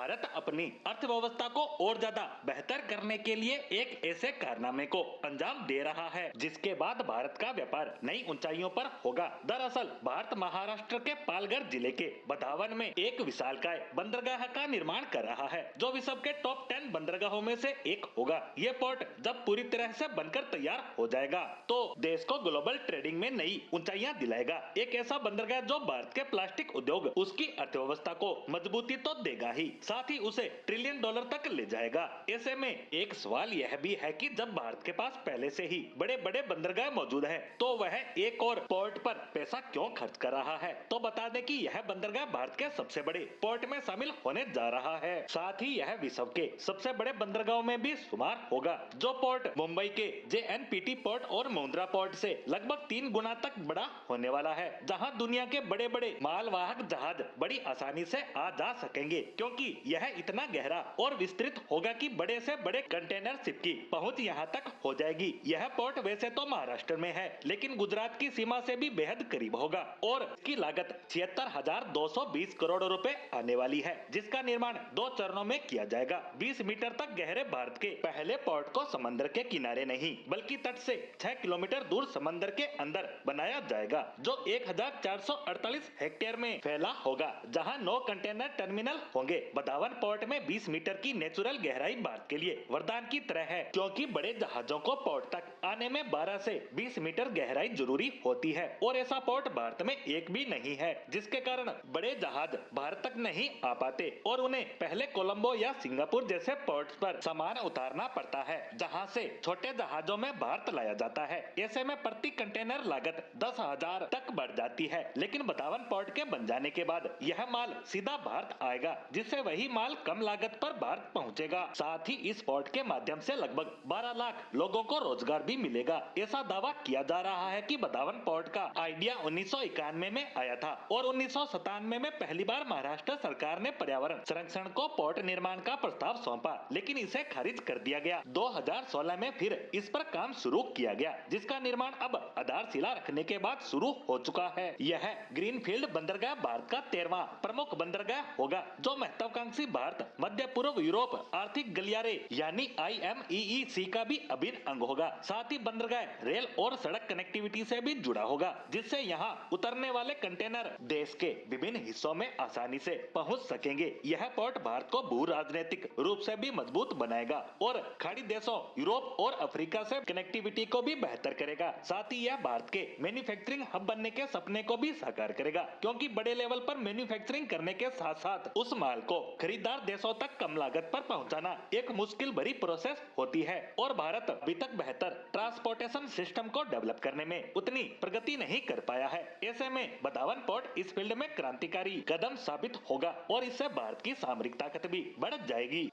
भारत अपनी अर्थव्यवस्था को और ज्यादा बेहतर करने के लिए एक ऐसे कारनामे को अंजाम दे रहा है जिसके बाद भारत का व्यापार नई ऊंचाइयों पर होगा। दरअसल भारत महाराष्ट्र के पालघर जिले के बधावन में एक विशालकाय बंदरगाह का निर्माण कर रहा है जो विश्व के टॉप 10 बंदरगाहों में से एक होगा। ये पोर्ट जब पूरी तरह से बनकर तैयार हो जाएगा तो देश को ग्लोबल ट्रेडिंग में नई ऊंचाइयां दिलाएगा। एक ऐसा बंदरगाह जो भारत के प्लास्टिक उद्योग उसकी अर्थव्यवस्था को मजबूती तो देगा ही, साथ ही उसे $1 ट्रिलियन तक ले जाएगा। ऐसे में एक सवाल यह भी है कि जब भारत के पास पहले से ही बड़े बड़े बंदरगाह मौजूद है तो वह एक और पोर्ट पर पैसा क्यों खर्च कर रहा है। तो बता दें कि यह बंदरगाह भारत के सबसे बड़े पोर्ट में शामिल होने जा रहा है, साथ ही यह विश्व के सबसे बड़े बंदरगाहों में भी शुमार होगा। जो पोर्ट मुंबई के JNPT पोर्ट और मुंद्रा पोर्ट से लगभग 3 गुना तक बड़ा होने वाला है, जहां दुनिया के बड़े बड़े मालवाहक जहाज बड़ी आसानी से आ जा सकेंगे क्योंकि यह इतना गहरा और विस्तृत होगा कि बड़े से बड़े कंटेनर शिप की पहुंच यहां तक हो जाएगी। यह पोर्ट वैसे तो महाराष्ट्र में है लेकिन गुजरात की सीमा से भी बेहद करीब होगा और इसकी लागत 76,220 करोड़ रुपए आने वाली है, जिसका निर्माण 2 चरणों में किया जाएगा। 20 मीटर तक गहरे भारत के पहले पोर्ट को समंदर के किनारे नहीं बल्कि तट से 6 किलोमीटर दूर समंदर के अंदर बनाया जाएगा जो 1448 हेक्टेयर में फैला होगा, जहां 9 कंटेनर टर्मिनल होंगे। बधावन पोर्ट में 20 मीटर की नेचुरल गहराई भारत के लिए वरदान की तरह है क्योंकि बड़े जहाजों को पोर्ट तक आने में 12 से 20 मीटर गहराई जरूरी होती है और ऐसा पोर्ट भारत में एक भी नहीं है, जिसके कारण बड़े जहाज भारत तक नहीं आ पाते और उन्हें पहले कोलंबो या सिंगापुर जैसे पोर्ट पर सामान उतारना पड़ता है, जहां से छोटे जहाजों में भारत लाया जाता है। ऐसे में प्रति कंटेनर लागत 10,000 तक बढ़ जाती है, लेकिन बधावन पोर्ट के बन जाने के बाद यह माल सीधा भारत आएगा, जिससे वही माल कम लागत पर भारत पहुंचेगा। साथ ही इस पोर्ट के माध्यम से लगभग 12 लाख लोगों को रोजगार भी मिलेगा। ऐसा दावा किया जा रहा है कि बधावन पोर्ट का आइडिया 1991 में आया था और 1997 में पहली बार महाराष्ट्र सरकार ने पर्यावरण संरक्षण को पोर्ट निर्माण का प्रस्ताव सौंपा, लेकिन इसे खारिज कर दिया गया। 2016 में फिर इस पर काम शुरू किया गया, जिसका निर्माण अब आधारशिला रखने के बाद शुरू हो चुका है। यह ग्रीनफील्ड बंदरगाह भारत का 13वां प्रमुख बंदरगाह होगा जो महत्वाकांक्षी भारत मध्य पूर्व यूरोप आर्थिक गलियारे यानी IMEEC का भी अभिन्न अंग होगा। साथ ही बंदरगाह रेल और सड़क कनेक्टिविटी से भी जुड़ा होगा, जिससे यहाँ उतरने वाले कंटेनर देश के विभिन्न हिस्सों में आसानी से पहुँच सकेंगे। यह पोर्ट भारत को भू राजनीतिक रूप से भी मजबूत बनाएगा और खाड़ी देशों यूरोप और अफ्रीका से कनेक्टिविटी को भी बेहतर करेगा। साथ ही यह भारत के मैन्युफैक्चरिंग हब बनने के सपने को भी साकार करेगा क्योंकि बड़े लेवल पर मैन्युफैक्चरिंग करने के साथ साथ उस माल को खरीदार देशों तक कम लागत पर पहुंचाना एक मुश्किल भरी प्रोसेस होती है और भारत अभी तक बेहतर ट्रांसपोर्टेशन सिस्टम को डेवलप करने में उतनी प्रगति नहीं कर पाया है। ऐसे में बधावन पोर्ट इस फील्ड में क्रांतिकारी कदम साबित होगा और इससे भारत की सामरिक ताकत भी बढ़ जाएगी।